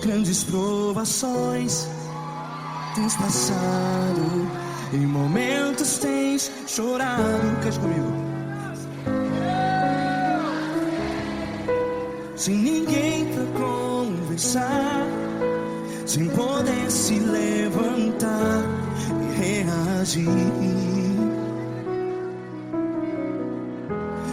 Grandes provações tens passado, em momentos tens chorado. Cante comigo. Sem ninguém pra conversar, sem poder se levantar e reagir.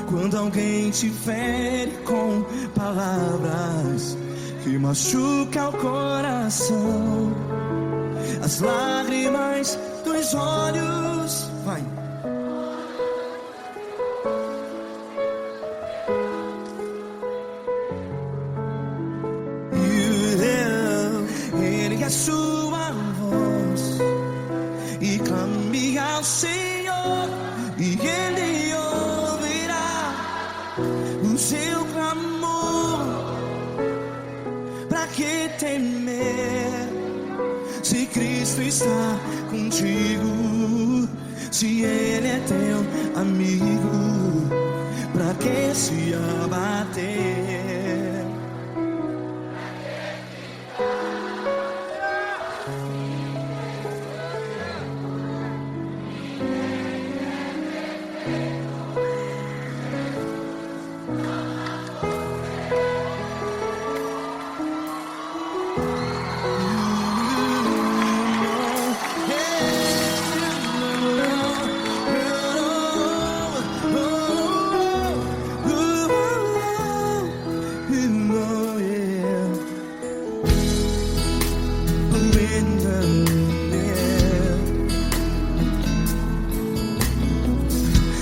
Quando alguém te fere com palavras que machuca o coração, as lágrimas dos olhos, vai. Ele é sua voz e clame ao Senhor, e Ele ouvirá o seu clamor. Pra que temer, se Cristo está contigo? Se Ele é teu amigo, pra que se abater?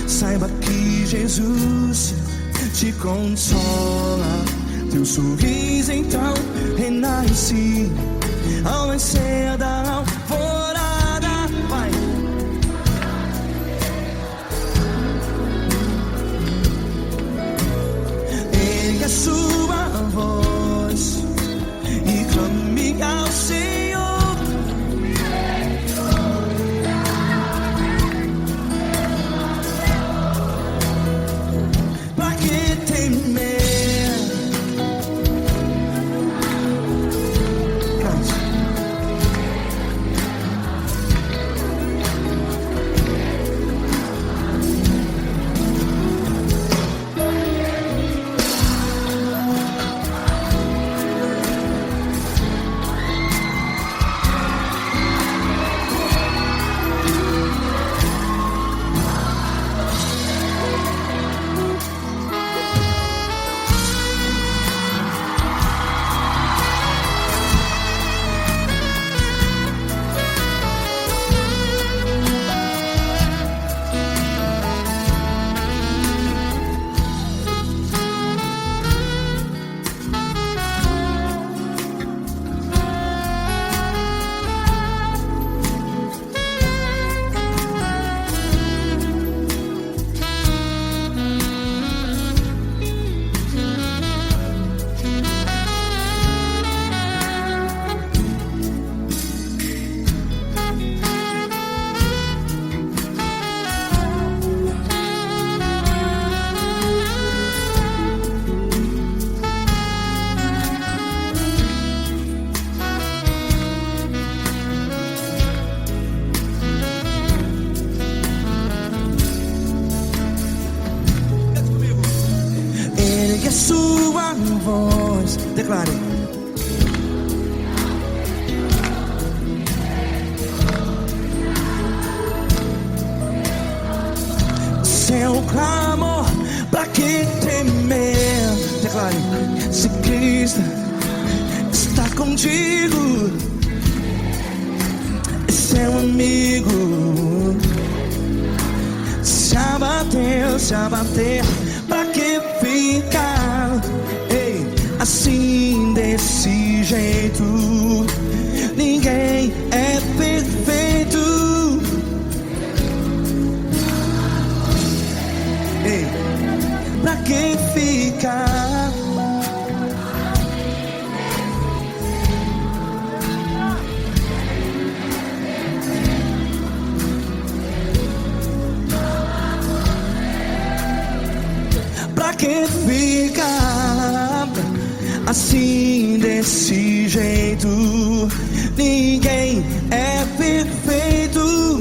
Saiba que Jesus te consola, teu sorriso então renasce ao nascer da alvorada. Vai. Ele é sua voz e clame ao Senhor. A sua voz, declare. Seu clamor, pra que temer? Declare. Se Cristo está contigo, é seu amigo. Se abater, pra que ficar, ei, assim desse jeito? Ninguém é perfeito. Ei, pra que ficar? Pra pra que ficar assim desse jeito? Ninguém é perfeito.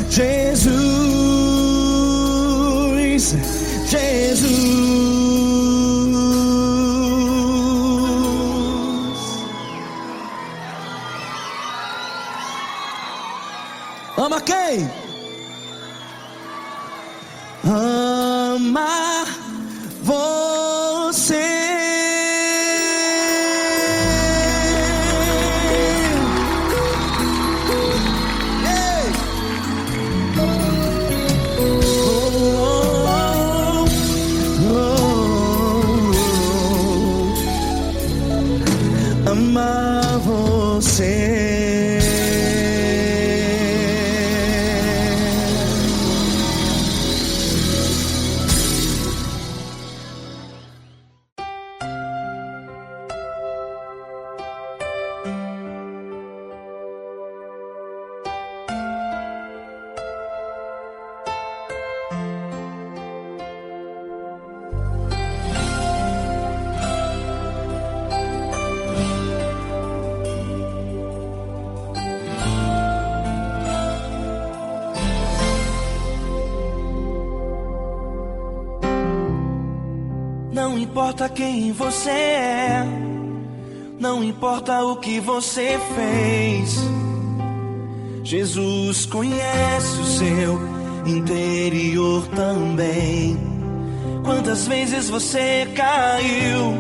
Jesus, Jesus. Ama quem? Ama você. Ei. Ama você. Não importa quem você é, não importa o que você fez, Jesus conhece o seu interior também. Quantas vezes você caiu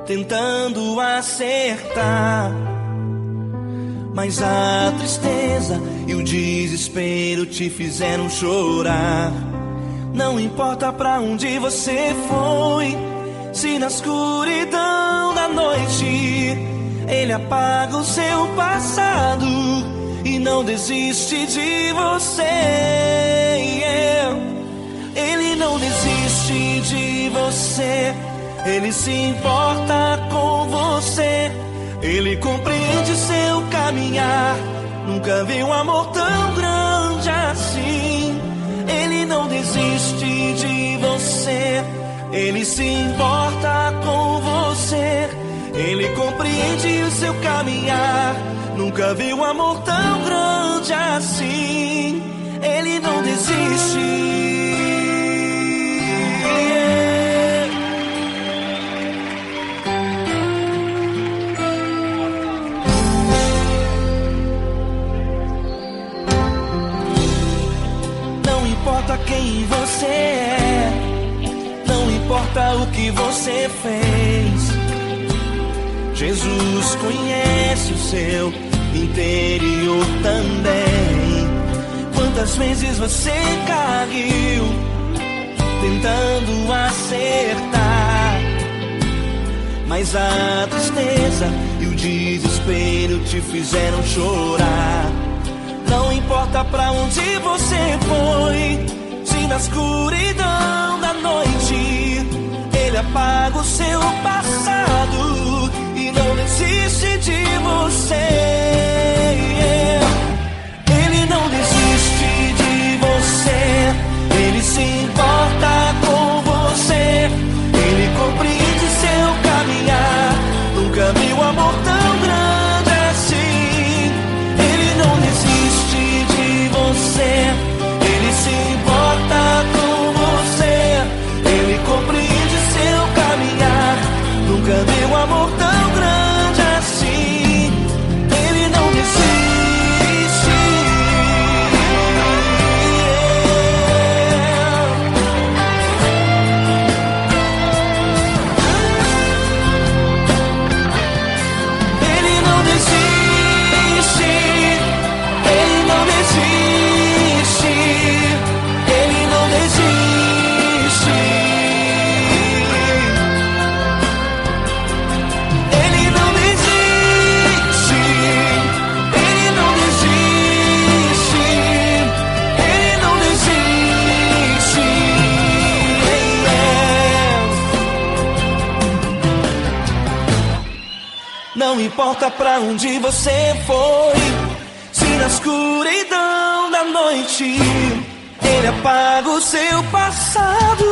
tentando acertar, mas a tristeza e o desespero te fizeram chorar. Não importa pra onde você foi, se na escuridão da noite Ele apaga o seu passado e não desiste de você. Ele não desiste de você, Ele se importa com você, Ele compreende seu caminhar. Nunca vi um amor tão grande assim. Ele não desiste de você, Ele se importa com você, Ele compreende o seu caminhar. Nunca vi um amor tão grande assim. Ele não desiste. Não importa quem você é, não importa o que você fez, Jesus conhece o seu interior também. Quantas vezes você caiu tentando acertar, mas a tristeza e o desespero te fizeram chorar. Não importa pra onde você foi, se na escuridão da noite Ele apaga o seu passado e não desiste de você. Ele não desiste de você, Ele se importa com você, Ele compreende seu caminhar. Nunca vi um amor tão grande assim. Ele não desiste de você, Ele se importa com você, Ele compreende seu caminhar. Nunca vi um amor tão grande assim. Ele não desiste. Ele não desiste. Ele não desiste. Ele não desiste. Ele não desiste. Ele não desiste. Ele não desiste. Não importa pra onde você foi, se na escuridão da noite Ele apaga o seu passado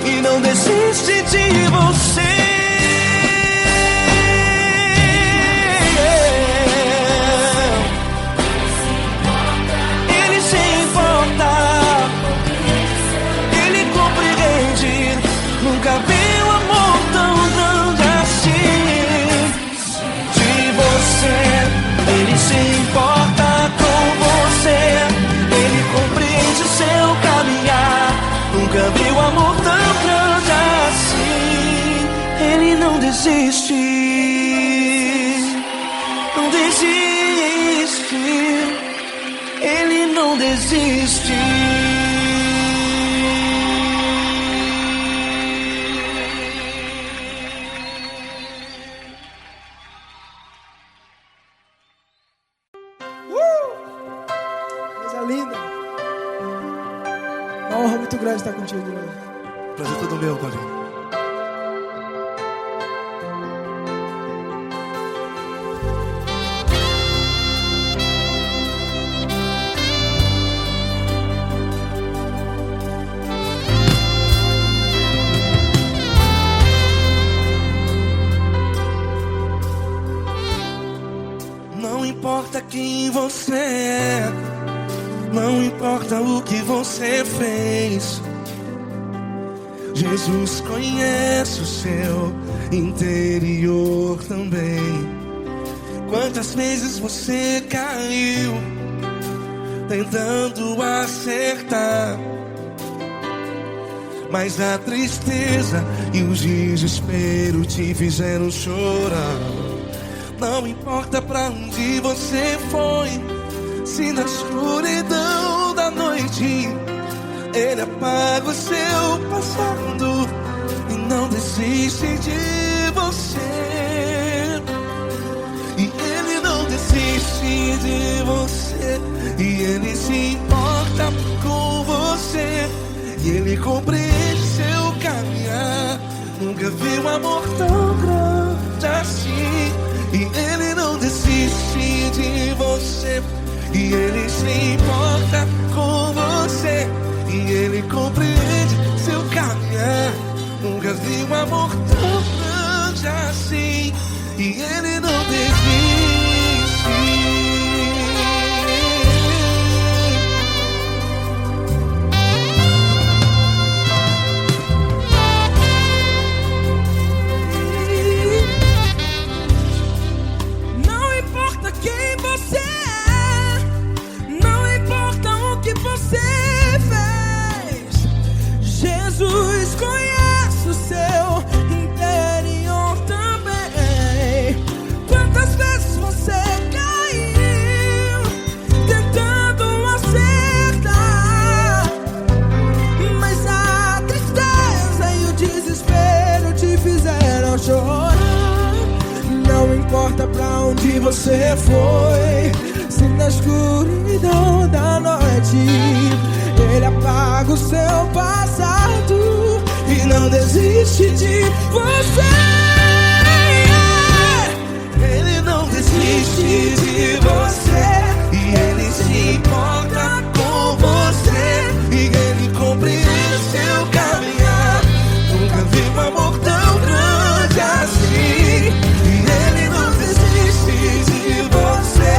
e não desiste de você. Ele se importa, ele compreende. Nunca vi um amor tão grande assim. De você, ele se importa com você. Ele compreende o seu caminhar. Nunca vi um amor tão grande assim. Ele não desiste, não desiste. Ele não desiste. Coisa linda. Uma honra muito grande estar contigo hoje. Prazer todo meu, Paulinho. Não importa quem você é, não importa o que você fez, Jesus conhece o seu interior também. Quantas vezes você caiu tentando acertar, mas a tristeza e o desespero te fizeram chorar. Não importa pra onde você foi, se na escuridão da noite Ele apaga o seu passado e não desiste de você. E Ele não desiste de você, e Ele se importa com você, e Ele compreende seu caminhar. Nunca vi um amor tão grande assim. E Ele não desiste de você, e Ele se importa com você, e Ele compreende seu caminhar. Nunca vi um amor tão grande assim. E Ele não desiste. Jesus conhece o seu interior também. Quantas vezes você caiu tentando acertar, mas a tristeza e o desespero te fizeram chorar. Não importa pra onde você foi, se na escuridão da noite Ele apaga o seu passado e não desiste de você. Ele não desiste de você, e Ele se importa com você, e Ele compreende seu caminhar. Nunca vi um amor tão grande assim. E Ele não desiste de você,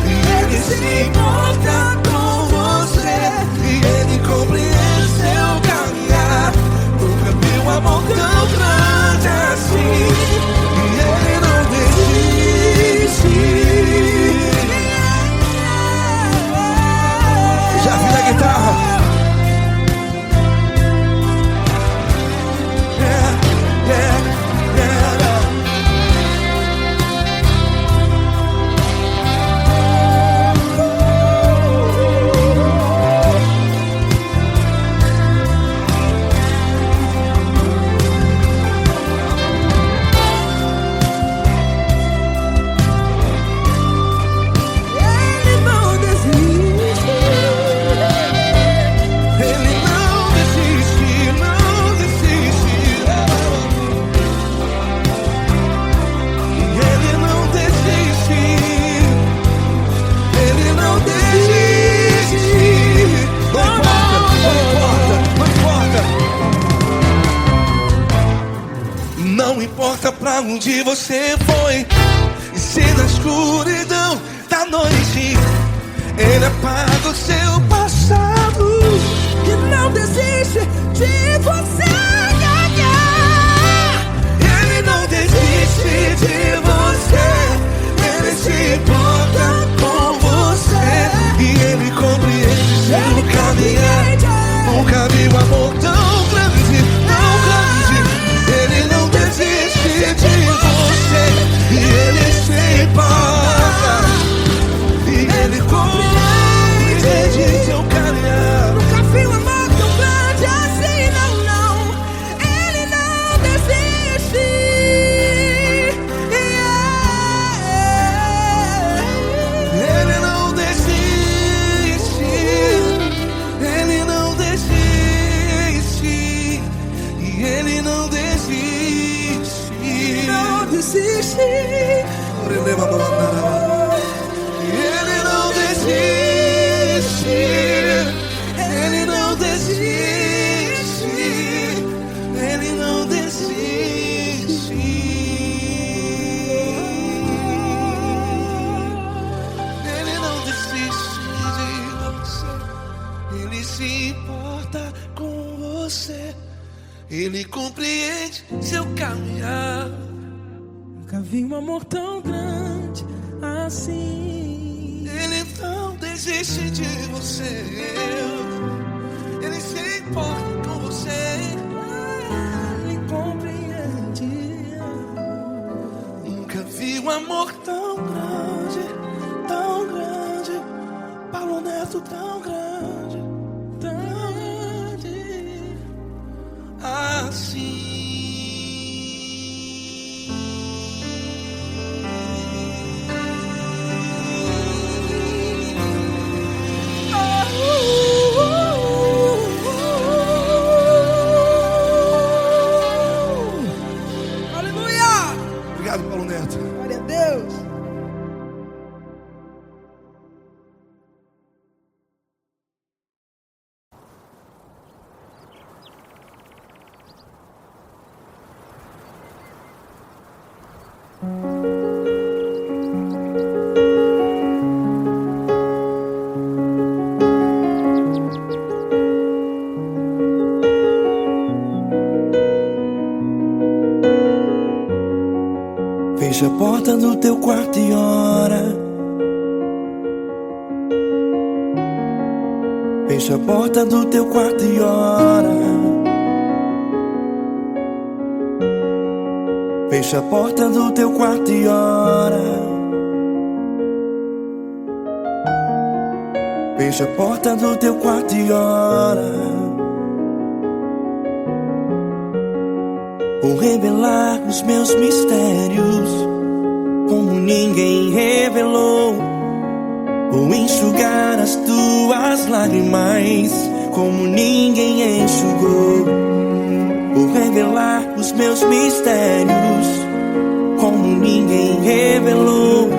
e Ele se importa com você, e Ele compreende seu caminhar. Nunca vi um amor tão grande assim. importa pra onde você foi, e se na escuridão da noite Ele apaga o seu passado e não desiste de você. Ele não desiste de você, Ele se importa com você, e Ele compreende seu caminhar. Nunca vi um amor tão grande, tão grande. Ele não desiste de você, e Ele se importa, e Ele compreende seu caminhar. Nunca vi um amor tão grande assim, não, não. Ele não desiste. Ele não desiste, Ele não desiste, e Ele não desiste. Não desiste. Ele não desiste, Ele não desiste, Ele não desiste. Ele não desiste de você, Ele se importa com você, Ele compreende seu caminhar. Nunca vi um amor tão grande assim. Ele não desiste de você, Ele se importa com você, Ele compreende. Nunca vi um amor tão grande, tão grande. Paulo Neto tão grande, tão grande assim. Aleluia! Obrigado, Paulo Neto. Glória a Deus. Fecha a porta do teu quarto e ora. Fecha a porta do teu quarto e ora. Fecha a porta do teu quarto e ora. Fecha a porta do teu quarto e ora. Vou revelar os meus mistérios como ninguém revelou. Vou enxugar as tuas lágrimas como ninguém enxugou. Vou revelar os meus mistérios como ninguém revelou.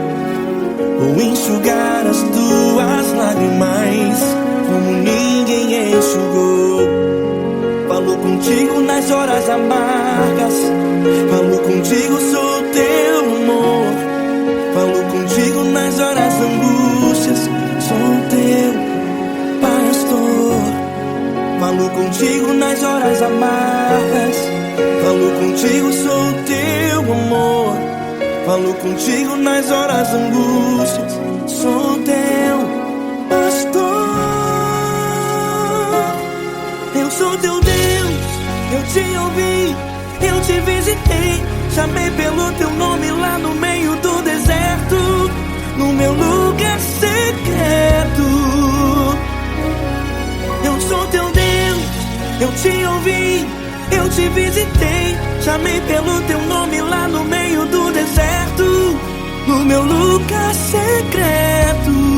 Vou enxugar as tuas lágrimas como ninguém enxugou. Falo contigo nas horas amargas, falo contigo, sou teu amor. Falo contigo nas horas angústias, sou teu pastor. Falo contigo nas horas amargas, falo contigo, sou teu amor. Falo contigo nas horas angústias, sou teu pastor. Eu sou teu Deus, eu te ouvi, eu te visitei. Chamei pelo teu nome lá no meio do deserto, no meu lugar secreto. Eu sou teu Deus, eu te ouvi, eu te visitei. Chamei pelo teu nome lá no meio do deserto, no meu lugar secreto.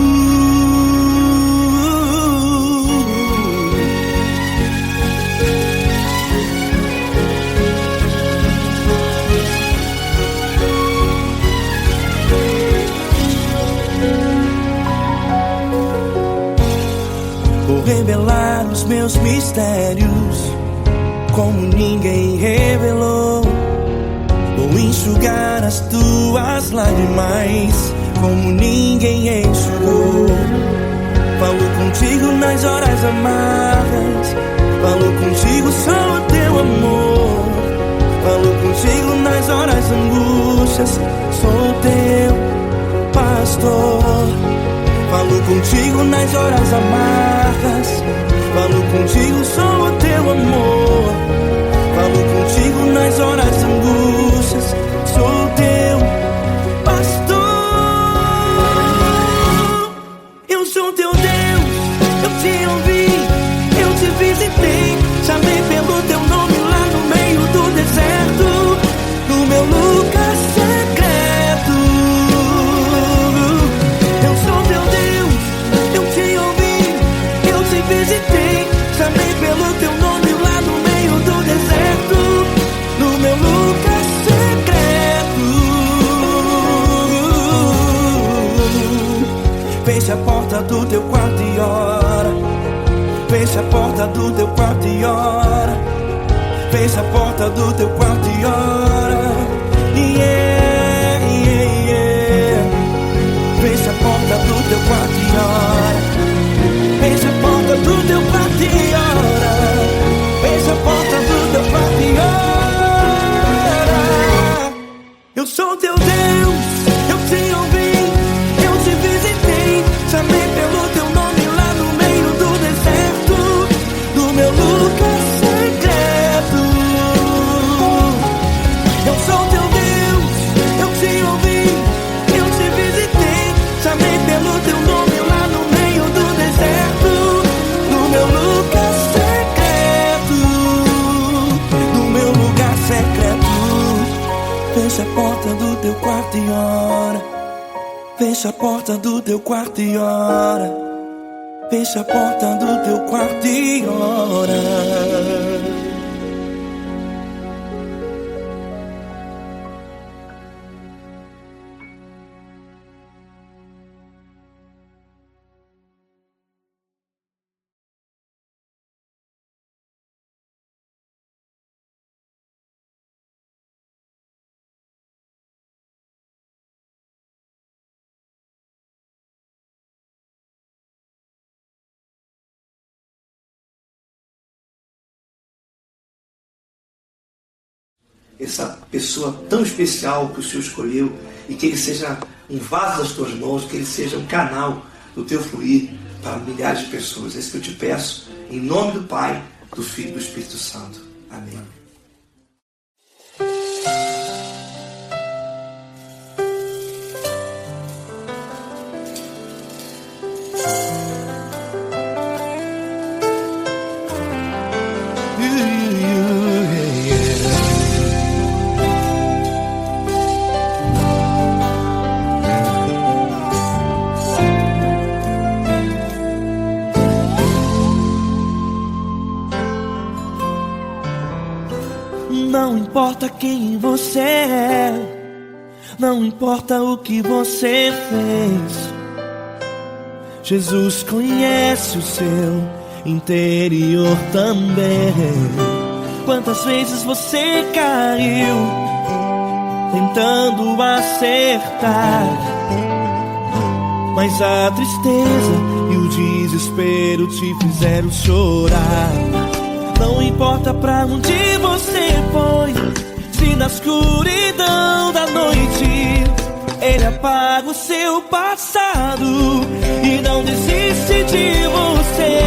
Vou revelar os meus mistérios como ninguém revelou. Vou enxugar as tuas lágrimas como ninguém enxugou. Falou contigo nas horas amargas, falou contigo só o teu amor. Falou contigo nas horas angústias, sou teu pastor. Falou contigo nas horas amargas, falou contigo só o teu amor. Falou contigo nas horas angústias, sou teu pastor. Eu sou teu Deus, eu te ouvi, eu te visitei, chamei pelo teu nome lá no meio do deserto, no meu lugar secreto. Eu sou teu Deus, eu te ouvi, eu te visitei, chamei pelo teu nome lá no meio do deserto, no meu lugar secreto. Fecha a porta do teu quarto e ora. Fecha a porta do teu quarto e ora. Fecha a porta do teu quarto e ora. Yeah, yeah, yeah. Fecha a porta do teu quarto e ora. Fecha a porta do teu quarto e ora. Fecha a porta do teu quarto e ora. Eu sou teu Deus, eu te ouvi, eu te visitei, chamei pelo teu nome lá no meio do deserto, no meu lugar secreto. Eu sou teu Deus, eu te ouvi, eu te visitei, chamei pelo teu nome lá no meio do deserto, no meu lugar secreto, no meu lugar secreto. Fecha a porta do teu quarto e ora. Fecha a porta do teu quarto e ora. Fecha a porta do teu quarto e ora. Essa pessoa tão especial que o Senhor escolheu, e que ele seja um vaso das tuas mãos, que ele seja um canal do teu fluir para milhares de pessoas. É isso que eu te peço, em nome do Pai, do Filho e do Espírito Santo. Amém. Não importa quem você é, não importa o que você fez, Jesus conhece o seu interior também. Quantas vezes você caiu tentando acertar, mas a tristeza e o desespero te fizeram chorar. Não importa pra onde você foi, se na escuridão da noite Ele apaga o seu passado e não desiste de você.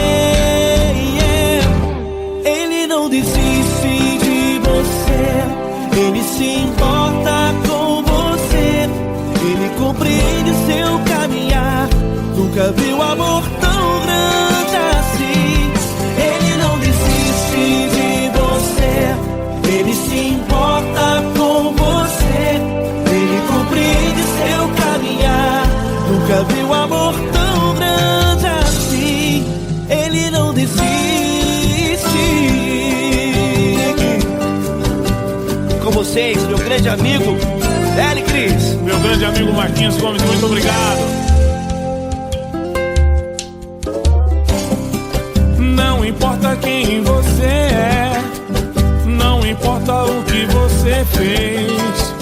Ele não desiste de você, Ele se importa com você, Ele compreende seu caminhar. Nunca viu amor tão grande assim. Ele não desiste de você, Ele se importa com você, Ele compreende seu caminhar. Nunca viu amor tão grande assim. Ele não desiste. Com vocês, meu grande amigo L. Cris. Meu grande amigo Marquinhos Gomes, muito obrigado. Não importa quem você é, não importa o que você fez,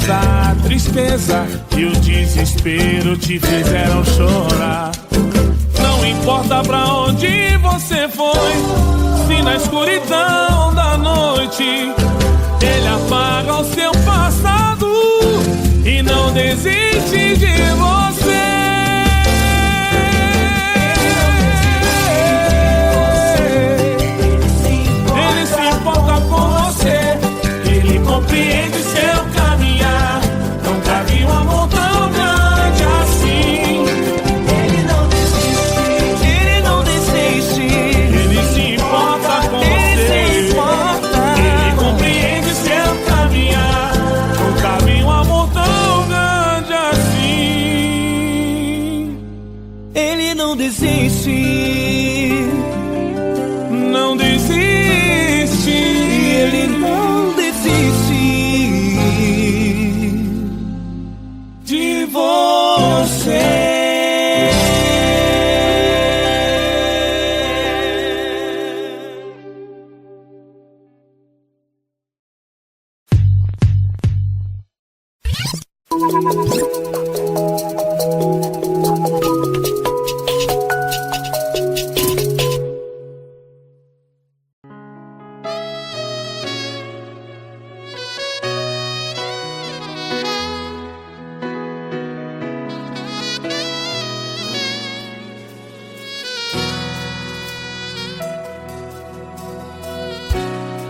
essa tristeza e o desespero te fizeram chorar. Não importa pra onde você foi, se na escuridão da noite ele apaga o seu passado e não desiste de você. Ele se importa com você, ele compreende seu caminhar. Nunca vi um amor tão grande assim. Ele não desiste, ele não desiste. Ele se importa com você, ele compreende seu caminhar. Nunca vi um amor tão grande assim. Ele não desiste, não desiste. ele não desiste de você.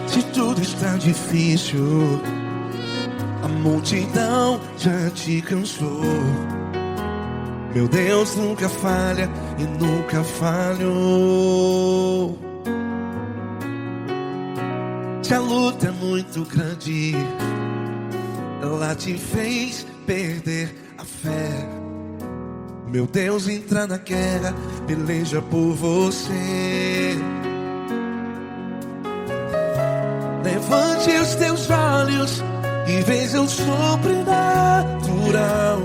Se tudo está difícil, a multidão já te cansou. Meu Deus nunca falha e nunca falhou. Se a luta é muito grande, ela te fez perder a fé. Meu Deus entra na guerra, peleja por você. Levante os teus olhos e veja o sobrenatural.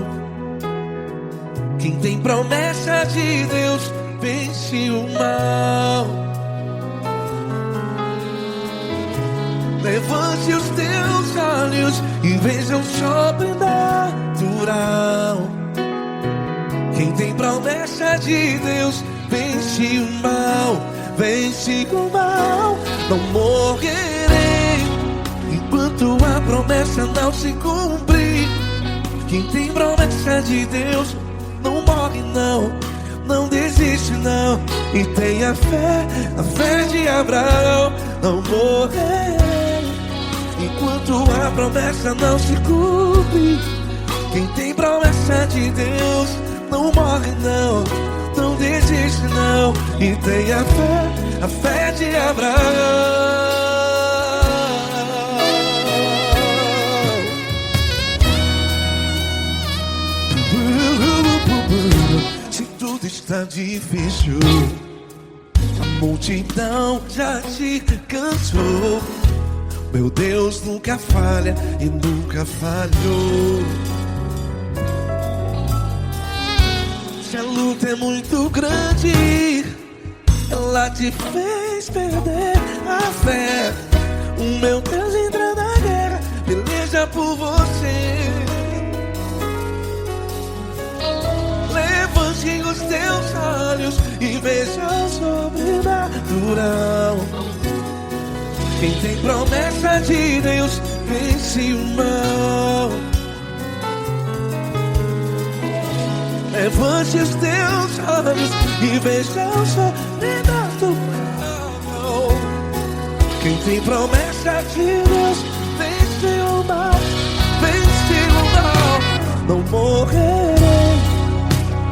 Quem tem promessa de Deus vence o mal. Levante os teus olhos e veja o sobrenatural. Quem tem promessa de Deus vence o mal. Vence o mal. Não morrerei enquanto a promessa não se cumprir. Quem tem promessa de Deus não morre não, não desiste não. E tenha fé, a fé de Abraão. Não morrerei enquanto a promessa não se cumpre. Quem tem promessa de Deus não morre não, não desiste não. E tenha fé, a fé de Abraão. Se tudo está difícil, a multidão já te cansou. Meu Deus nunca falha e nunca falhou. Se a luta é muito grande, ela te fez perder a fé. O meu Deus entra na guerra, peleja por você. Levante os teus olhos e veja o sobrenatural. Quem tem promessa de Deus vence o mal. Levante os teus olhos e veja o sobrenatural. Quem tem promessa de Deus vence o mal. Vence o mal. Não morrerei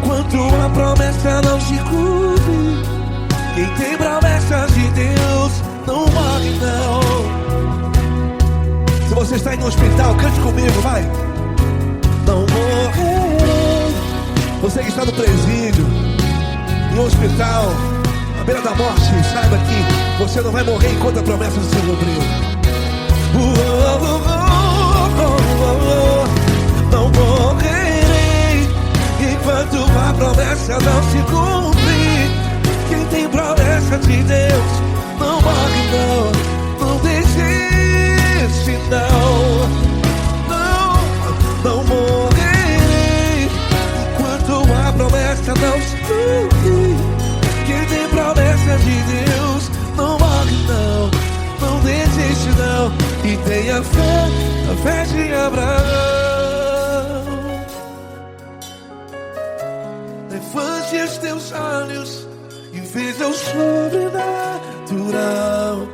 enquanto a promessa não se cumpre. Quem tem promessa de Deus não morre não. Se você está em um hospital, cante comigo, vai. Não morrerei. Você que está no presídio, em um hospital, à beira da morte, saiba que você não vai morrer enquanto a promessa não se cumpriu. Não morrerei enquanto a promessa não se cumprir. Quem tem promessa de Deus não morre não, não desiste não. Não tenha fé, a fé de Abraão. Levante os teus olhos e veja o sobrenatural.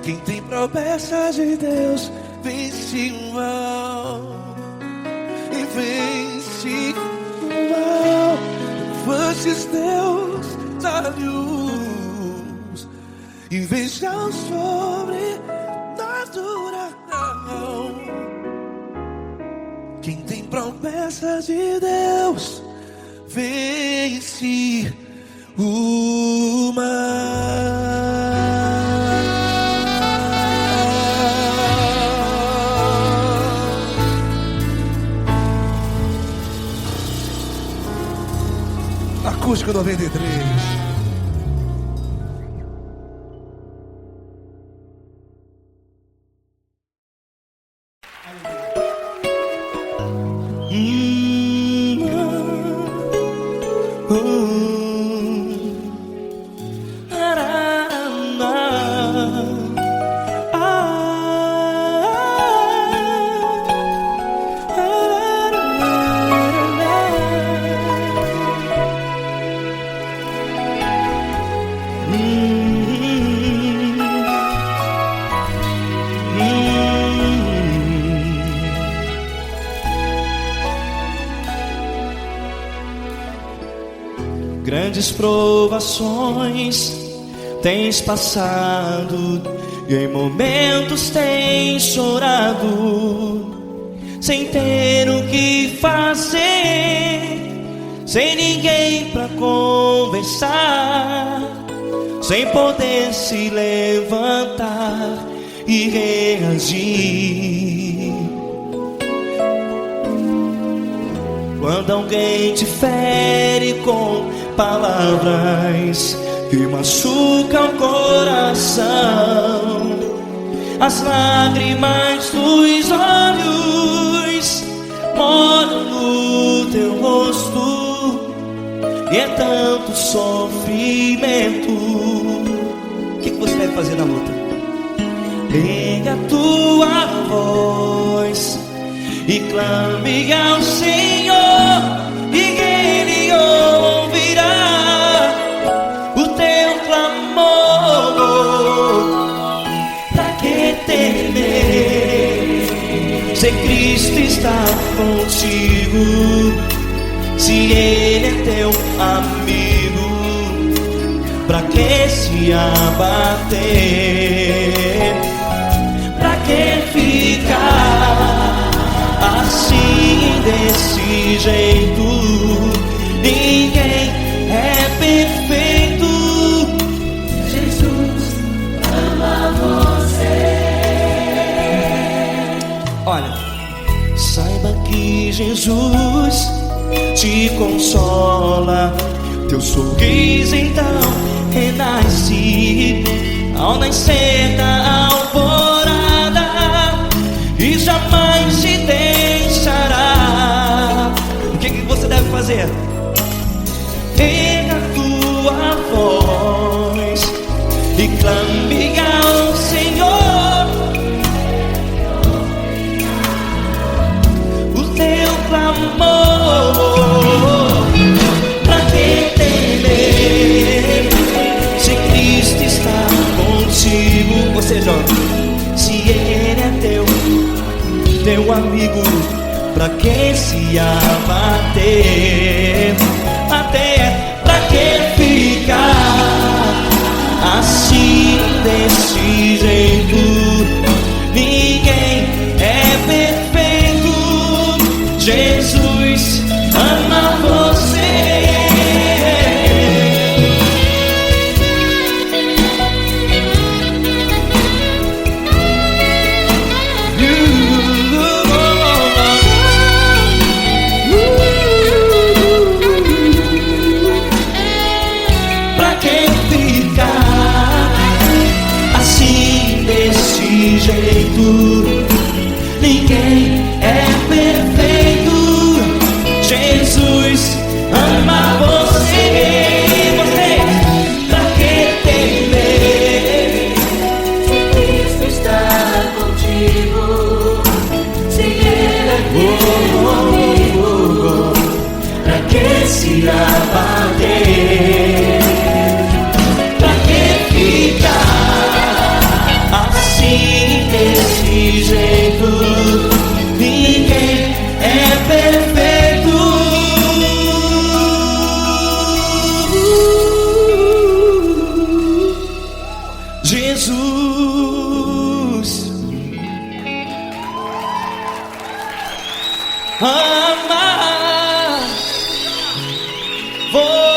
Quem tem promessa de Deus vence o mal. E vence o mal. Levante os teus olhos e veja o sobrenatural. Quem tem promessa de Deus vence o mal. Acústico 93. Grandes provações tens passado e em momentos tens chorado, sem ter o que fazer, sem ninguém pra conversar, sem poder se levantar e reagir. Quando alguém te fere com palavras que machucam o coração, as lágrimas dos olhos molham no teu rosto, e é tanto sofrimento. O que você deve fazer na luta? Pega a tua voz e clame ao Senhor, e Ele ouvirá o teu clamor. Pra que temer, se Cristo está contigo, se Ele é teu amigo? Pra que se abater? Pra que ficar assim, desse jeito? Ninguém é perfeito. Jesus ama você. Olha, saiba que Jesus te consola, teu sorriso então renasce ao nascer da alvorada, e jamais te deixará. O que você deve fazer? Pega a tua voz e clame ao Senhor, o teu clamor. Pra que temer, se Cristo está contigo? Ou seja, se Ele é teu amigo, pra que se abater? Até pra que ficar assim, desse jeito? Ninguém é perfeito. Jesus ama você. Ninguém é perfeito. Jesus ama você. Pra que temer, se Cristo está amar você.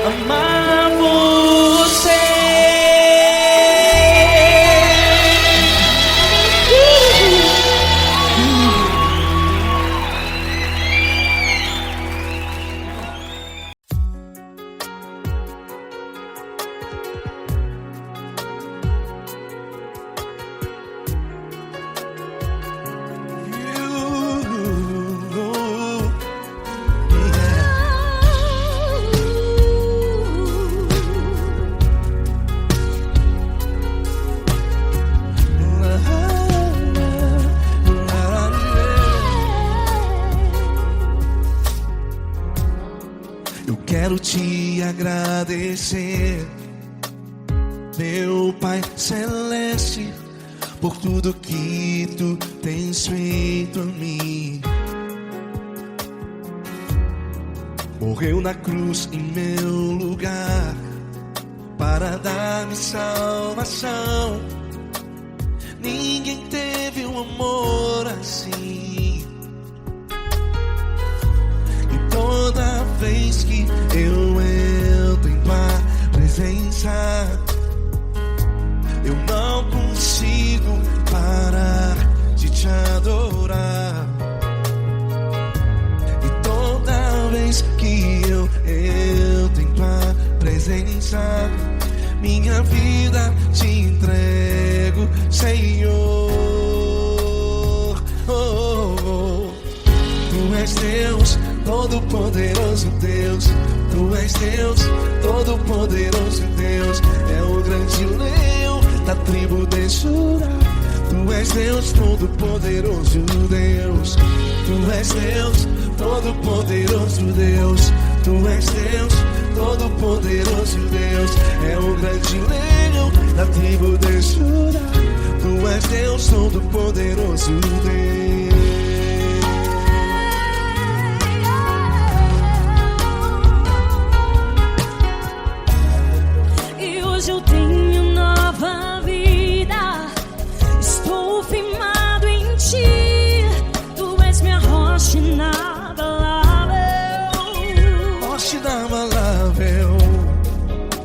Amar você. Eu quero te agradecer, meu Pai Celeste, por tudo que tu tens feito a mim. Morreu na cruz em meu lugar para dar-me salvação. Ninguém teve um amor assim. E toda vez que eu entro em tua presença, eu não consigo parar de te adorar. E toda vez que eu entro em tua presença, minha vida te entrego, Senhor. Tu és Deus, Todo-Poderoso Deus. Tu és Deus, Todo-Poderoso Deus. É o grande leão da tribo de Judá. Tu és Deus, Todo-Poderoso Deus. Tu és Deus, Todo-Poderoso Deus. Tu és Deus, Todo-Poderoso Deus. É o grande leão da tribo de Judá. Tu és Deus, Todo-Poderoso Deus. E hoje eu tenho nova vida. Estou firmado em ti. Tu és minha rocha inabalável. Rocha inabalável.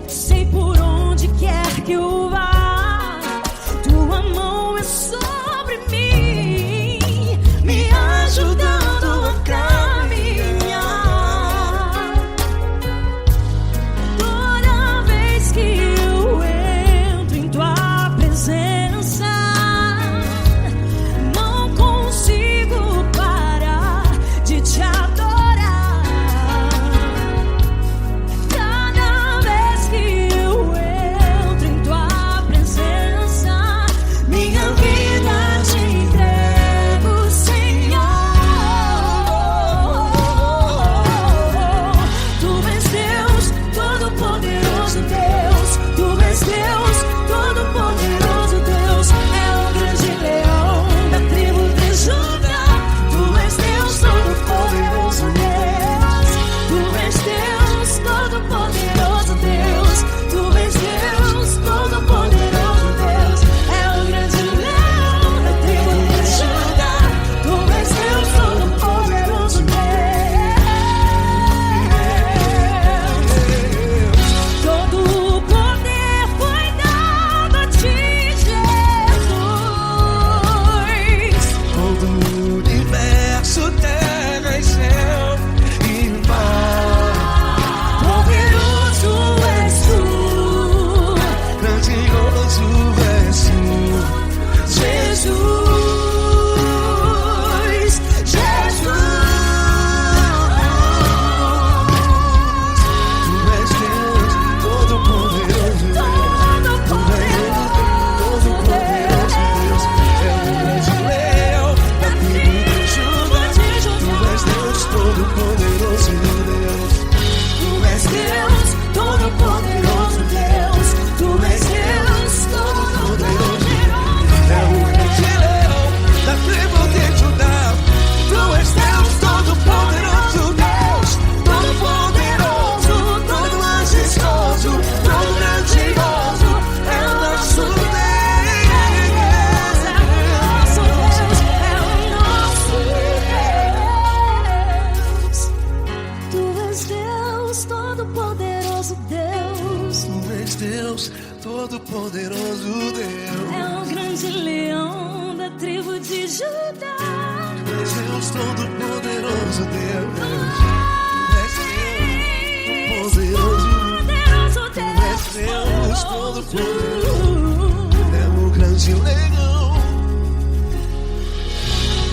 Sei por onde quer que eu vá, tua mão é sobre mim, me ajudando a caminhar. Toda vez que eu entro em tua presença, não consigo parar de te adorar. todo-poderoso Deus. Tu és Deus, todo-poderoso Deus. É o grande leão da tribo de Judá. Tu és Deus, todo-poderoso Deus. Tu és Deus, poderoso. Tu és Deus, todo-poderoso. É o grande leão.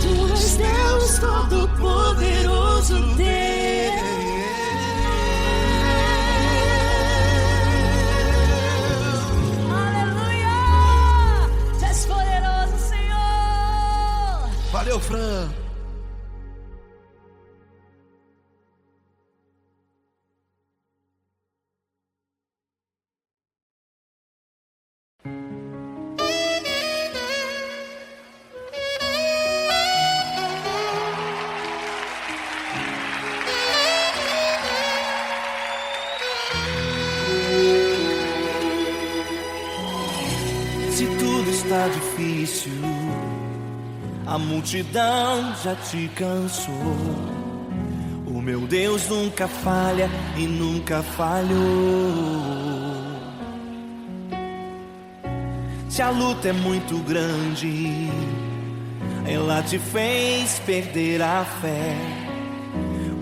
Tu és Deus, todo-poderoso Deus. Aleluia! Tu és poderoso, Senhor. Valeu, Fran. Se tudo está difícil, a multidão já te cansou. O meu Deus nunca falha e nunca falhou. Se a luta é muito grande, ela te fez perder a fé.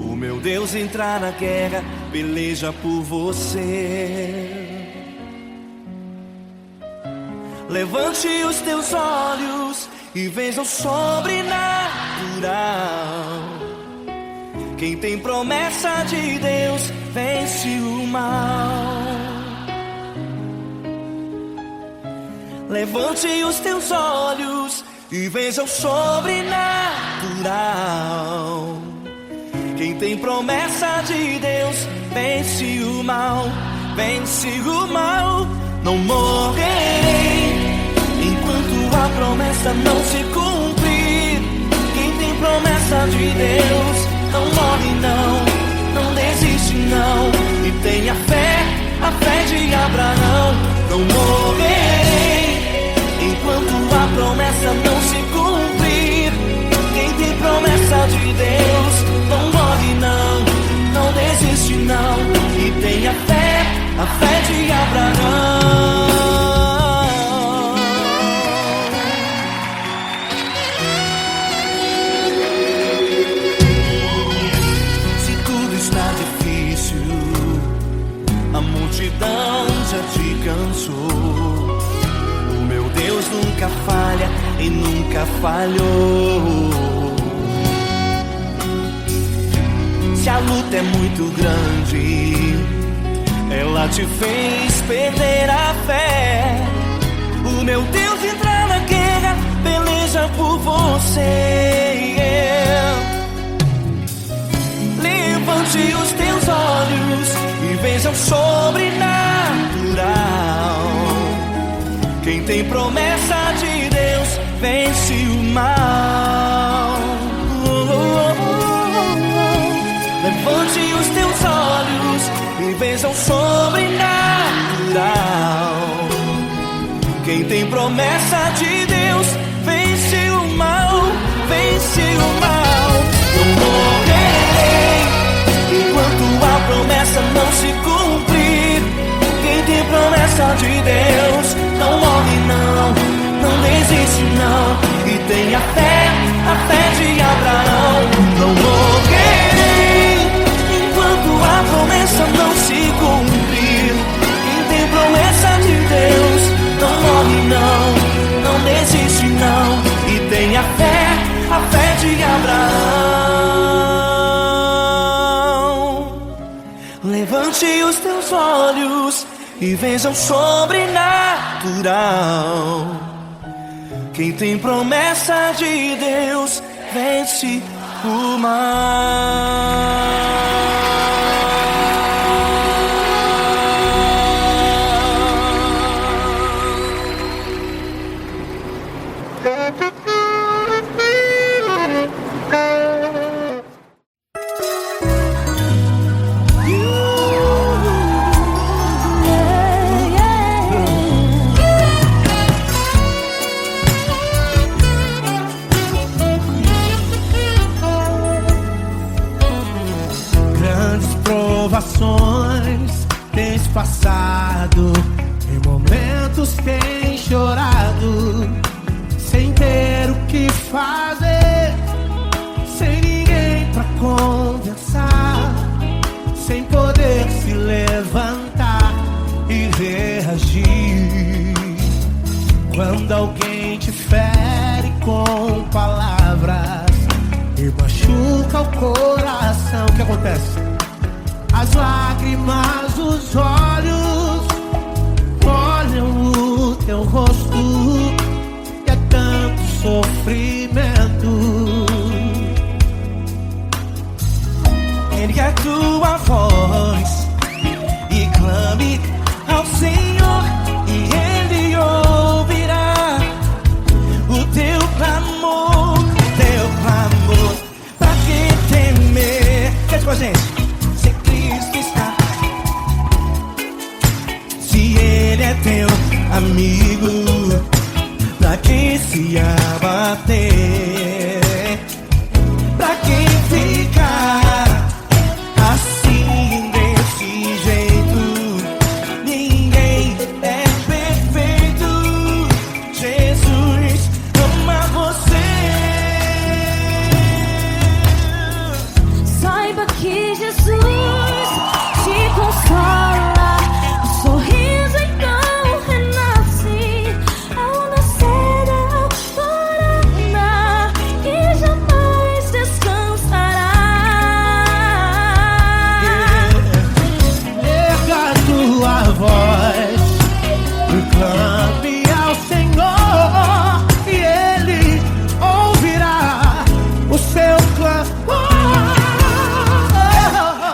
O meu Deus entrar na guerra, peleja por você. Levante os teus olhos e veja o sobrenatural. Quem tem promessa de Deus vence o mal. Levante os teus olhos e veja o sobrenatural. Quem tem promessa de Deus vence o mal. Vence o mal. Não morrerei enquanto a promessa não se cumprir. Quem tem promessa de Deus não morre não desiste não. E tenha fé, a fé de Abraão. Não morrerei enquanto a promessa não se cumprir. Quem tem promessa de Deus não morre não desiste não. E tenha fé, a fé de Abraão. Se tudo está difícil, a multidão já te cansou. O meu Deus nunca falha e nunca falhou. Se a luta é muito grande, ela te fez perder a fé. O meu Deus entra na guerra, peleja por você. Levante os teus olhos e veja o sobrenatural. Quem tem promessa de Deus vence o mal. Levante os teus olhos e veja o sobrenatural. Quem tem promessa de Deus vence o mal, vence o mal. Não morrerei enquanto a promessa não se cumprir. Quem tem promessa de Deus não morre não desiste não. E tenha fé, a fé de Abraão. Não morrerei enquanto a promessa não se cumprir. Quem tem promessa de Deus não morre não desiste não. E tenha fé, a fé de Abraão. Levante os teus olhos e veja o sobrenatural. Quem tem promessa de Deus vence o mal. provações tens passado, em momentos tens chorado, sem ter o que fazer, sem ninguém pra conversar, sem poder se levantar e reagir. Quando alguém te fere com palavras e machuca o coração, o que acontece? As lágrimas dos olhos molham o teu rosto, e é tanto sofrimento. Ergue a tua voz e clame ao Senhor, e Ele ouvirá o teu clamor, pra que temer? Cante com a gente. Se Cristo está, se Ele é teu amigo, pra que se abater? Pra que ficar assim desse jeito? Ninguém é perfeito. Jesus ama você. Saiba que Jesus te consola, o sorriso então renasce ao nascer da alvorada e jamais descansará. Erga a tua voz e clame ao Senhor, e Ele ouvirá o seu clamor.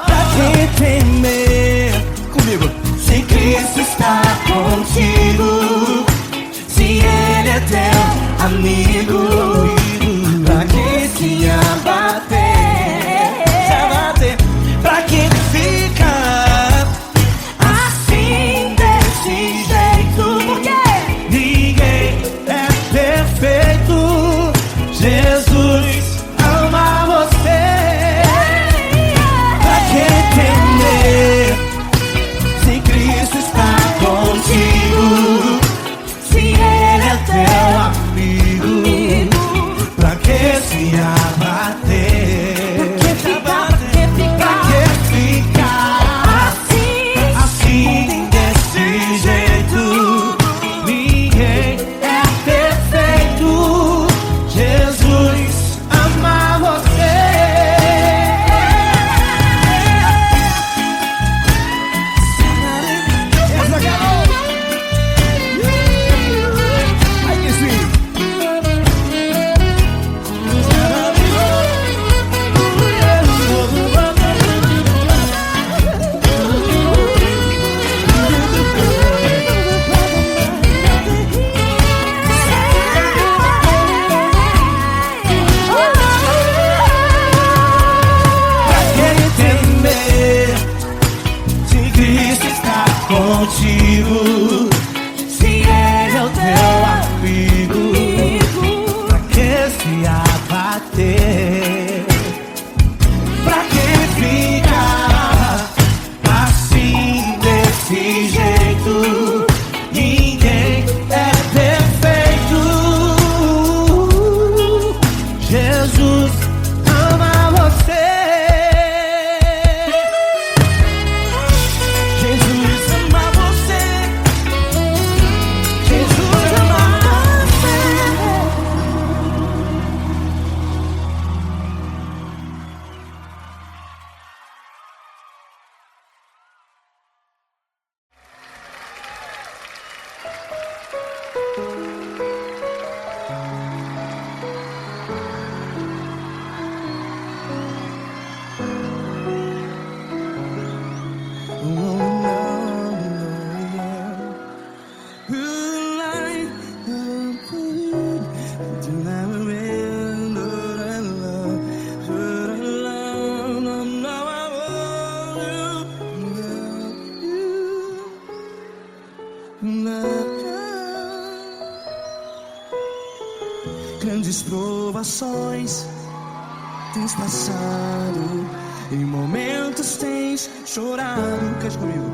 Pra que temer? Comigo. Se Cristo está contigo, se Ele é teu amigo, pra que se abater? Pra que ficar assim desse jeito? Porque Ninguém é perfeito. Jesus ama você. pra que temer? Se Cristo está contigo, se Ele é teu Amigo, pra que se abater? Pra que ficar Assim desse jeito. Ninguém é perfeito. Jesus ama você. Essa garota. Ai, que sim. Pra que temer? Se Cristo está contigo, se Ele é o teu Amigo, pra que se abater? Pra que ficar assim desse jeito? Ninguém é perfeito. Jesus ama você. Jesus ama você. Jesus ama você. Grandes provações tens passado, Em momentos tens chorado. Cante comigo.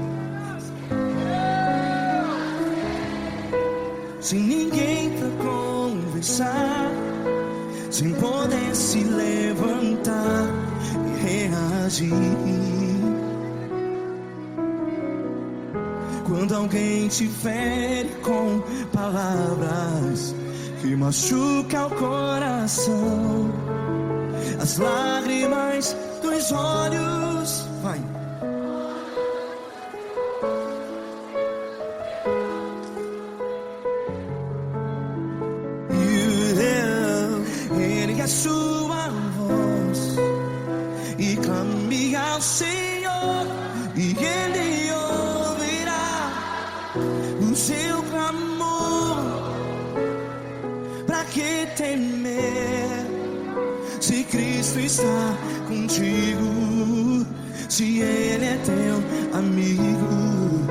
Sem ninguém pra conversar, sem poder se levantar e reagir. Quando alguém te fere com palavras que machucam o coração, as lágrimas dos olhos, vai. Ergue a sua voz e clame ao Senhor, e Ele ouvirá o seu clamor. Pra que temer, se Cristo está contigo? Se Ele é teu amigo,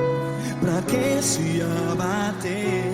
pra que se abater?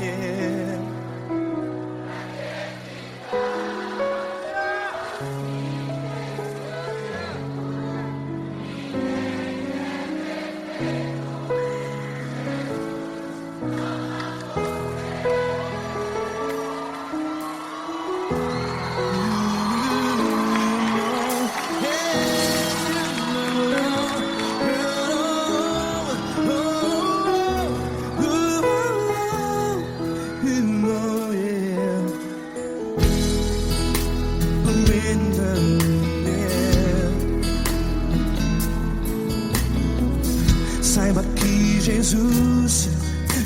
Saiba que Jesus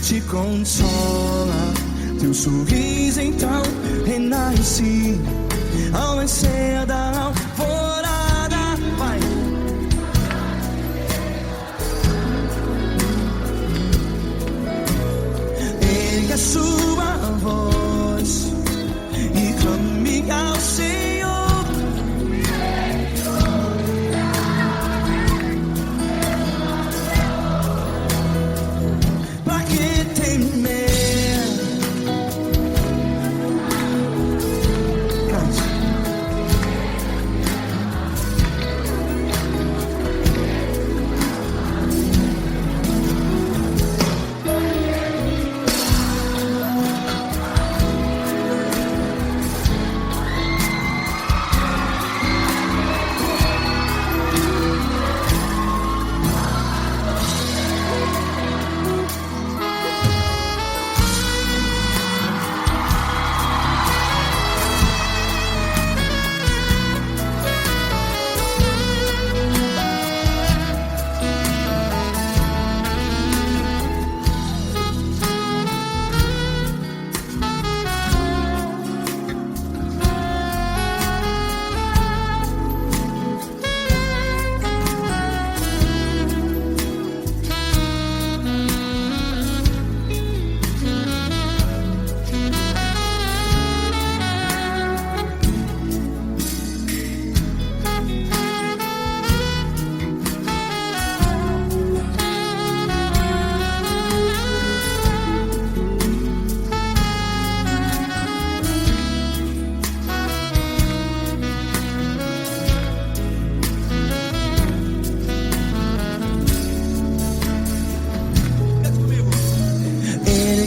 te consola, teu sorriso então renasce ao nascer da alvorada. Vai. Ergue a sua voz e clame ao Senhor.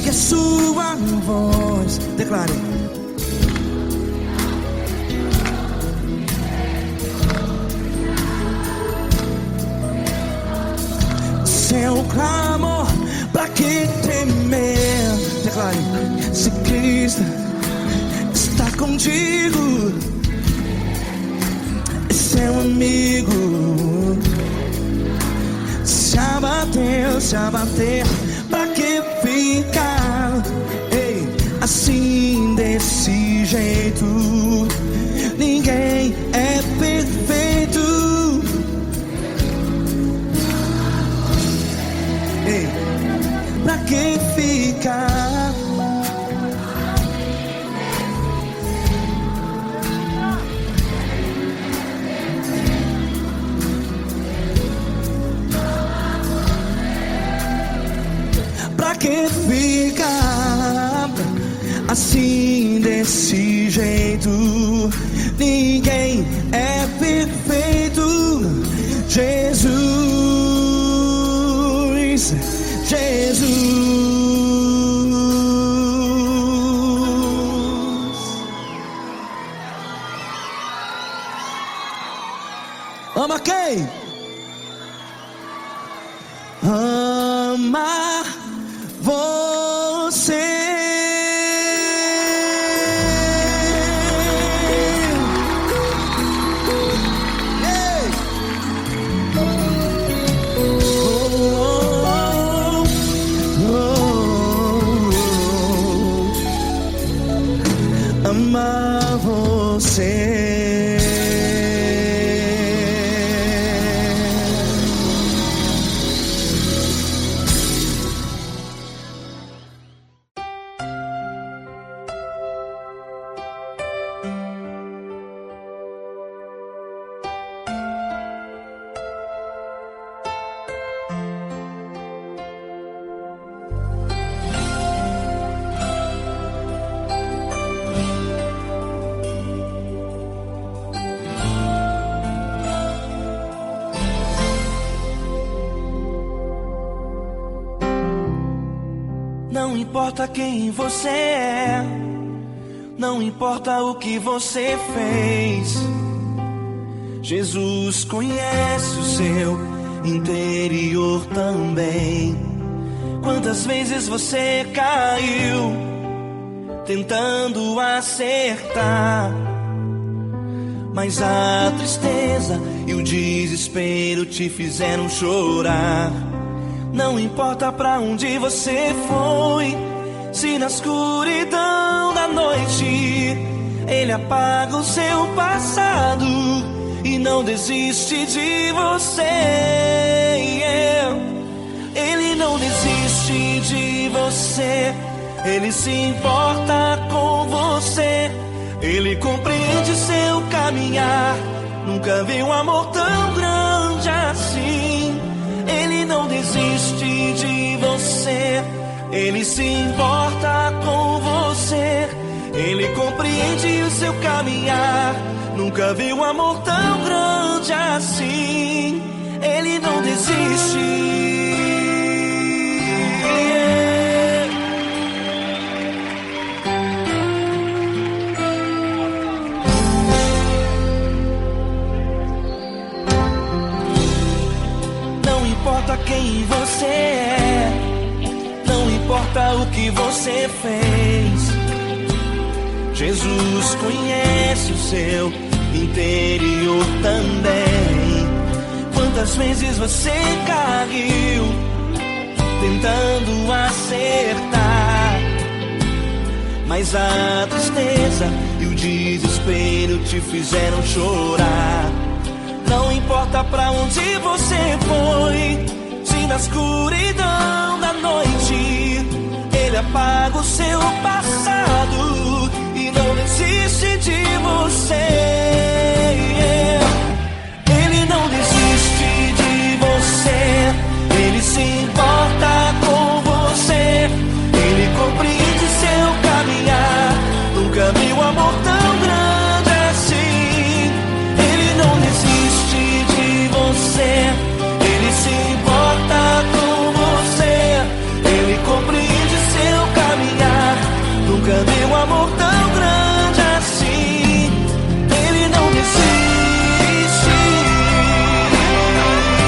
A sua voz, declare. Seu clamor, pra que temer? Declare. Se Cristo está contigo, é seu amigo. Se abater, pra que ficar, ei, assim desse jeito? Ninguém é perfeito. Ei, pra que ficar? Pra que ficar assim desse jeito? Ninguém é perfeito. Jesus, Jesus. Ama quem? Ama você. Ei! Amar você. Não importa quem você é, não importa o que você fez, Jesus conhece o seu interior também. Quantas vezes você caiu tentando acertar, mas a tristeza e o desespero te fizeram chorar. Não importa pra onde você foi, se na escuridão da noite Ele apaga o seu passado e não desiste de você. Ele não desiste de você, Ele se importa com você, Ele compreende seu caminhar. Nunca vi um amor tão grande assim. Ele não desiste de você, Ele se importa com você, Ele compreende o seu caminhar. Nunca vi um amor tão grande assim. Ele não desiste. Não importa quem você é, não importa o que você fez, Jesus conhece o seu interior também. Quantas vezes você caiu tentando acertar, mas a tristeza e o desespero te fizeram chorar. Não importa pra onde você foi, se na escuridão da noite Ele apaga o seu passado e não desiste de você. Ele não desiste de você, Ele se importa com você, Ele compreende seu caminhar. Nunca vi um amor tão grande assim. Ele não desiste de você, Ele se importa com você, Ele compreende seu caminhar. Nunca vi um amor tão grande assim. Ele não desiste. Ele não desiste.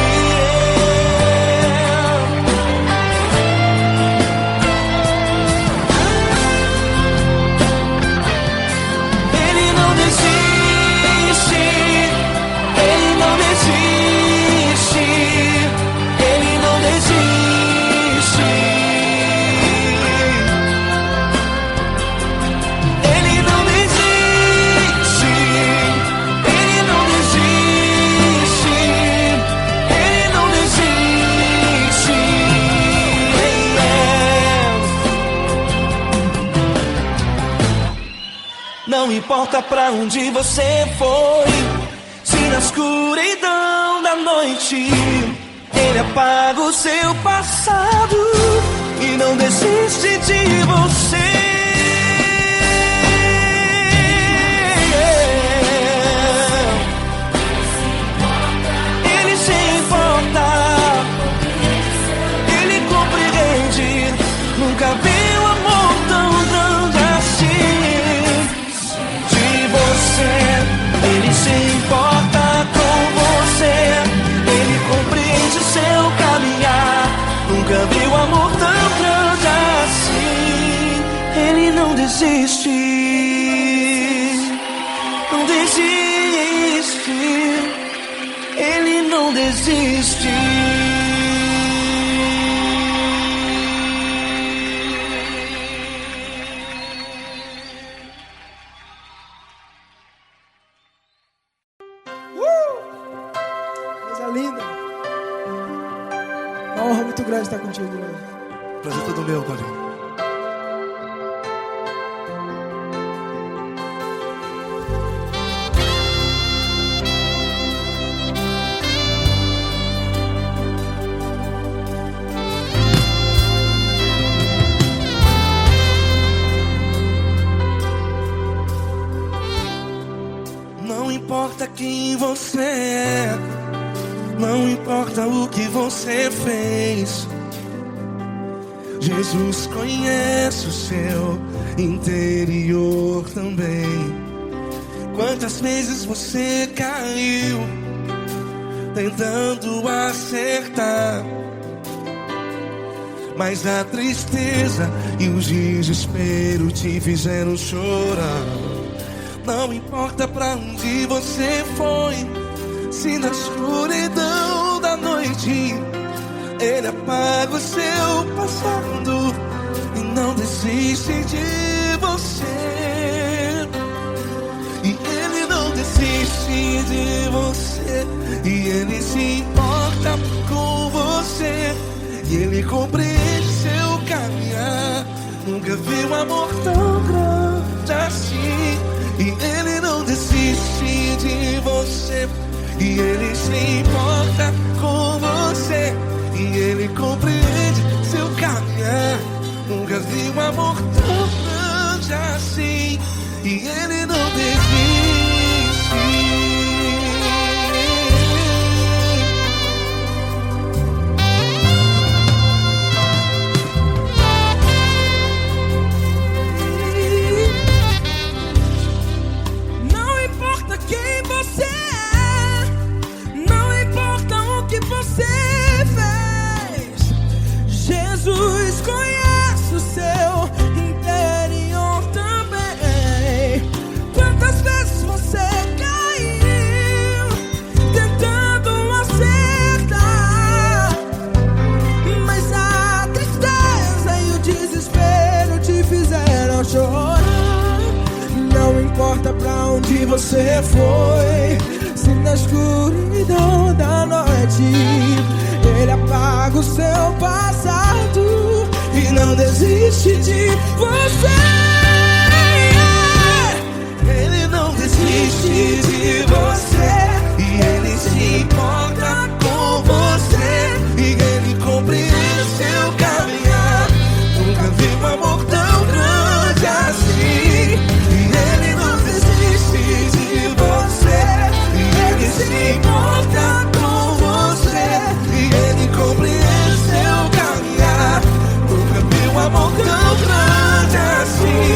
Ele não desiste. Ele não desiste. Ele não desiste. Ele não desiste. Ele não desiste. Não importa pra onde você foi, se na escuridão da noite Ele apaga o seu passado e não desiste de você. Ele se desiste, não desiste, Ele não desiste. Coisa linda. Uma honra muito grande estar contigo hoje. Prazer todo meu, Paulinho. Não importa quem você é, não importa o que você fez, Jesus conhece o seu interior também. Quantas vezes você caiu tentando acertar, mas a tristeza e o desespero te fizeram chorar. Não importa pra onde você foi, se na escuridão da noite Ele apaga o seu passado e não desiste de você. E Ele não desiste de você, e Ele se importa com você, e Ele compreende seu caminhar. Nunca vi um amor tão grande assim. E Ele não desiste de você, e Ele se importa com você, e Ele compreende seu caminhar. Nunca vi um amor tão grande assim. E Ele não desiste. Quem você é, não importa o que você fez, Jesus conhece o seu interior também. Quantas vezes você caiu tentando acertar, mas a tristeza e o desespero te fizeram chorar. Não importa pra onde você foi, se na escuridão da noite Ele apaga o seu passado e não desiste de você. Ele não desiste de você, e Ele se importa com você, e Ele compreende seu caminhar. Nunca vi um amor tão grande assim. Se importa com você, e Ele compreende seu caminhar. Nunca vi um amor tão grande assim.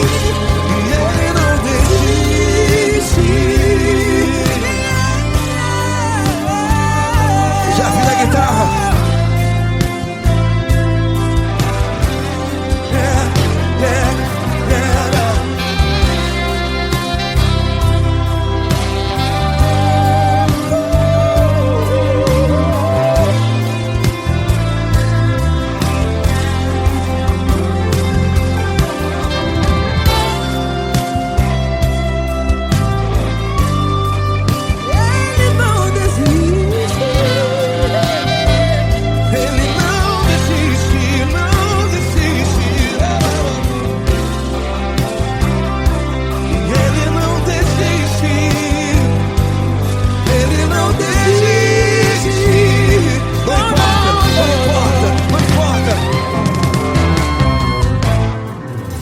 E Ele não desiste. Já vi a guitarra.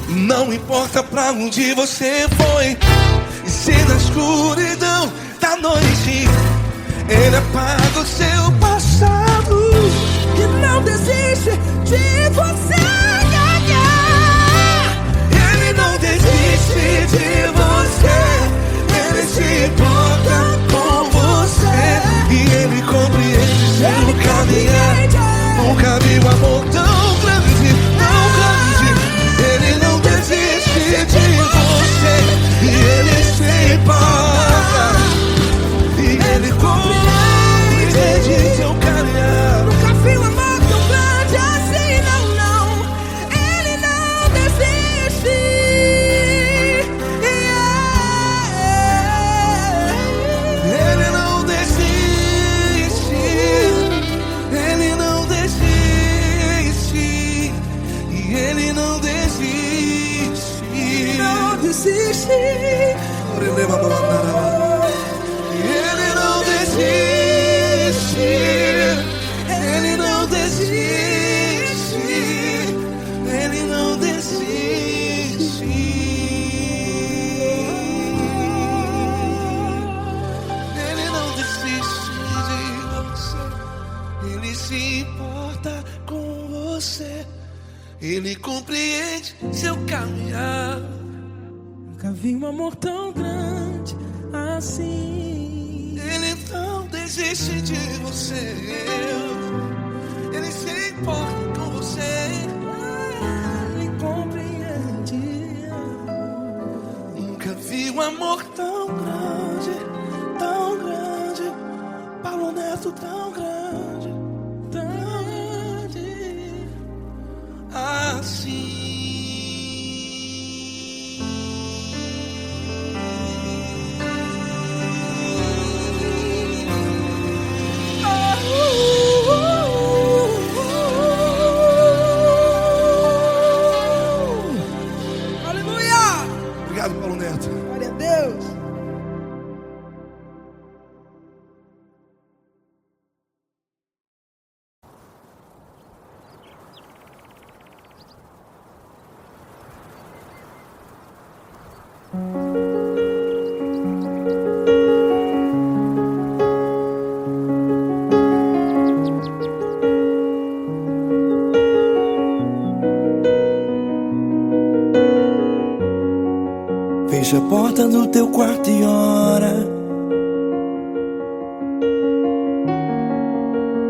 Não importa pra onde você foi, e se na escuridão da noite Ele apaga o seu passado e não desiste de você ganhar. Ele não desiste de você, Ele se importa com você, e Ele compreende seu caminhar. Nunca vi um amor tão grande, tão grande. Ele não desiste de desiste. Ele não desiste. Ele não desiste. Ele não desiste. Ele não desiste de você. Ele se importa com você. Ele compreende seu caminhar. Nunca vi um amor tão grande assim. Ele não desiste de você. Ele se importa com você. Ele compreende. Nunca vi um amor tão grande, tão grande. Paulo Neto tão grande, tão grande assim. Obrigado, Paulo Neto. Glória a Deus. Fecha a porta do teu quarto e ora.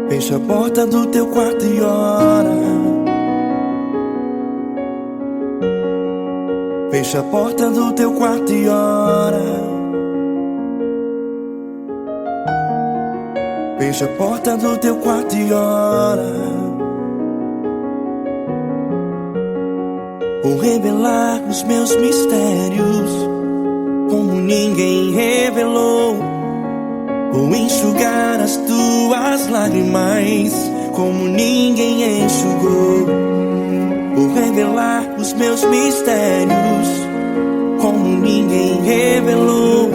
Fecha a porta do teu quarto e ora. Fecha a porta do teu quarto e ora. Fecha a porta do teu quarto e ora. Vou revelar os meus mistérios como ninguém revelou. Vou enxugar as tuas lágrimas como ninguém enxugou. Vou revelar os meus mistérios como ninguém revelou.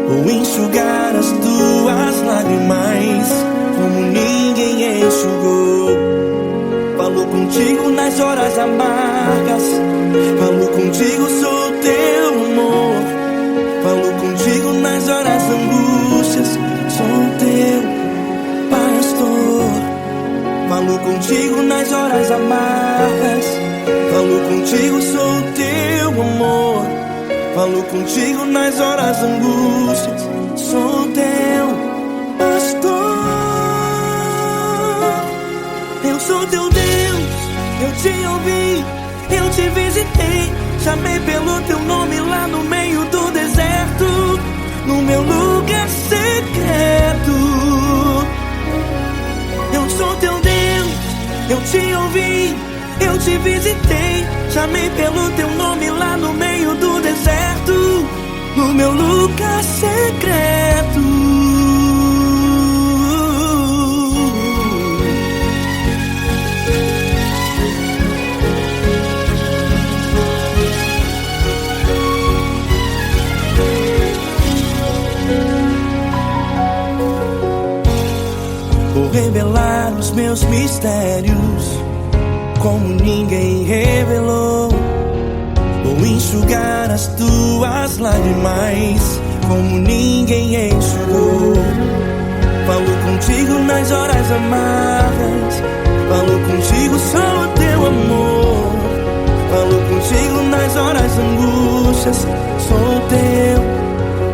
Vou enxugar as tuas lágrimas como ninguém enxugou. Falo contigo nas horas amargas. Falo contigo, sou teu amor. Falo contigo nas horas angústias. Sou teu pastor. Falo contigo nas horas amargas. Falo contigo, sou teu amor. Falo contigo nas horas angústias. Sou teu pastor. Eu sou teu Deus, eu te ouvi, eu te visitei. Chamei pelo teu nome lá no meio do deserto, no meu lugar secreto. Eu sou teu Deus, eu te ouvi, eu te visitei. Chamei pelo teu nome lá no meio do deserto, no meu lugar secreto. Vou revelar os meus mistérios como ninguém revelou. Vou enxugar as tuas lágrimas como ninguém enxugou. Falo contigo nas horas amargas. Falo contigo, sou o teu amor. Falo contigo nas horas angústias. Sou teu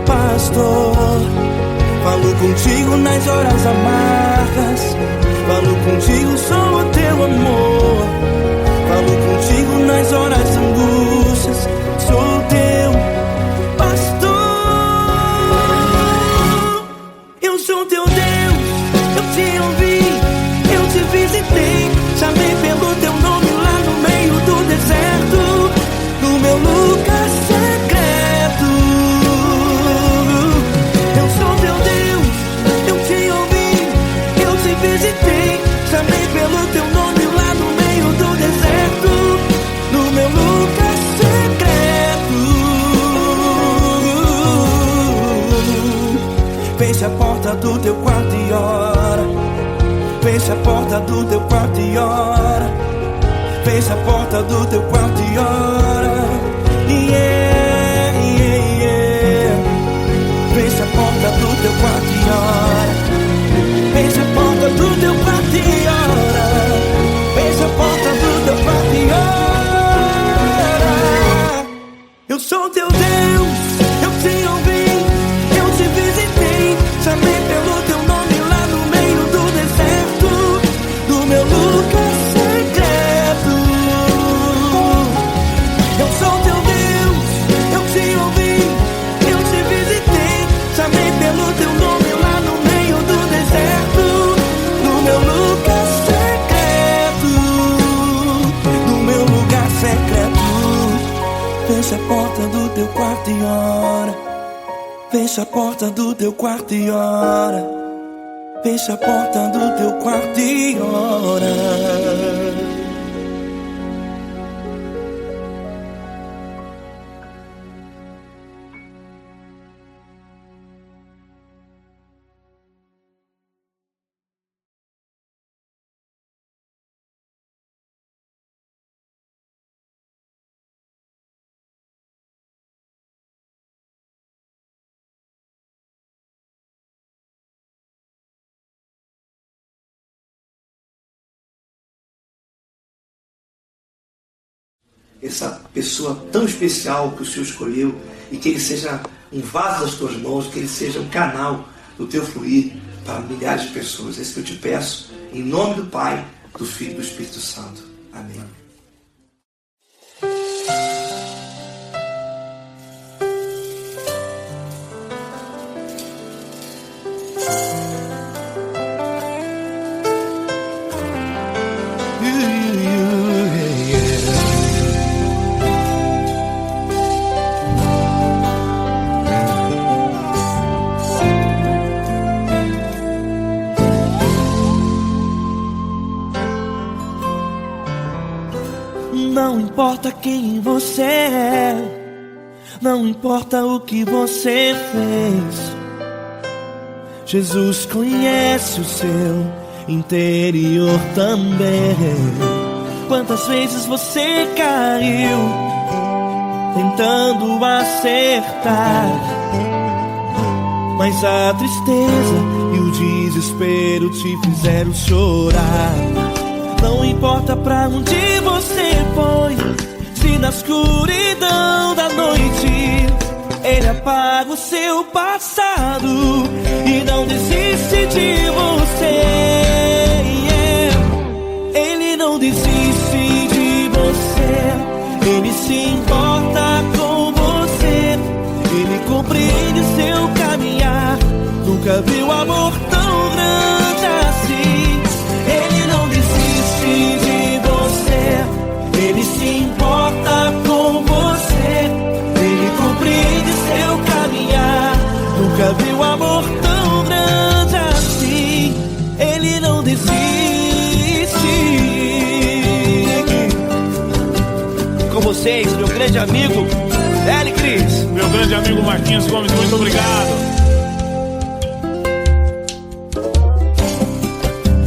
pastor. Falo contigo nas horas amargas. Falo contigo, sou o teu amor. Falo contigo nas horas angústias. Sou teu pastor. Eu sou teu Deus, eu te ouvi, eu te visitei. Chamei pelo teu nome lá no meio do deserto, no meu lugar secreto. Eu sou teu Deus, eu te ouvi, eu te visitei. Chamei pelo teu nome lá no do teu quarto e ora. Fecha a porta do teu quarto e ora. Fecha a porta do teu quarto e ora. Yeah, yeah, yeah. Fecha a porta do teu quarto e ora. Fecha a porta do teu quarto e ora. Fecha a porta do teu quarto e ora. Eu sou teu Deus, eu te ouvi, eu te visitei, chamei pelo teu nome lá no meio do deserto, do meu lugar secreto. Eu sou teu Deus, eu te ouvi, eu te visitei, chamei pelo teu nome lá no meio do deserto, do meu lugar secreto, do meu lugar secreto. Fecha a porta do teu quarto e ora. Fecha a porta do teu quarto e ora. Fecha a porta do teu quarto e ora. Essa pessoa tão especial que o Senhor escolheu, e que ele seja um vaso das tuas mãos, que ele seja um canal do teu fluir para milhares de pessoas. É isso que eu te peço, em nome do Pai, do Filho e do Espírito Santo. Amém. Não importa quem você é, não importa o que você fez, Jesus conhece o seu interior também. Quantas vezes você caiu tentando acertar, mas a tristeza e o desespero te fizeram chorar. Não importa pra onde você foi, se na escuridão da noite Ele apaga o seu passado e não desiste de você. Ele não desiste de você, Ele se importa com você, Ele compreende seu caminhar. Nunca viu amor tão grande assim. Ele não desiste de você, Ele se importa com você, Ele compreende seu caminhar. Nunca viu amor tão grande assim. Ele não desiste. Com vocês, meu grande amigo L. Cris. Meu grande amigo Marquinhos Gomes, muito obrigado.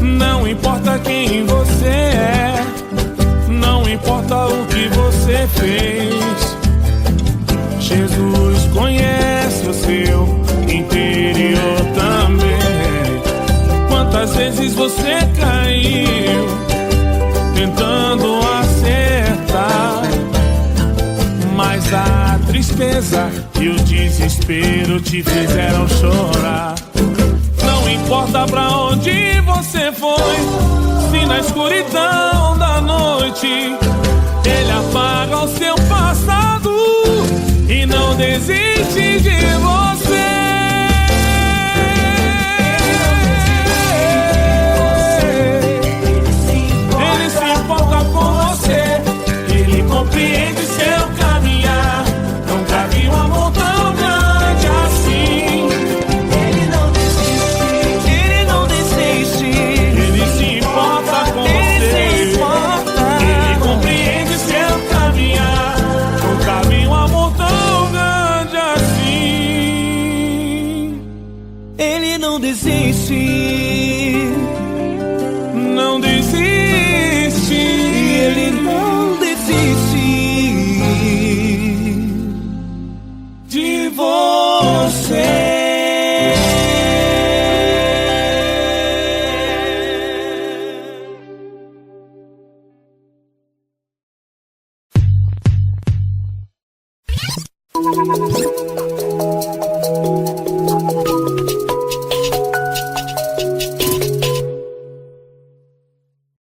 Não importa quem você é, não importa o que você fez, Jesus conhece o seu interior também. Quantas vezes você caiu tentando acertar, mas a tristeza e o desespero te fizeram chorar. Não importa pra onde você foi, se na escuridão da noite Ele apaga o seu passado e não desiste de você. Ele se importa com você, Ele compreende seu caminhar. Nunca vi um amor tão grande assim. Ele não desiste, Ele não desiste. Ele se importa com você, Ele compreende desiste, não desiste, Ele não desiste de você.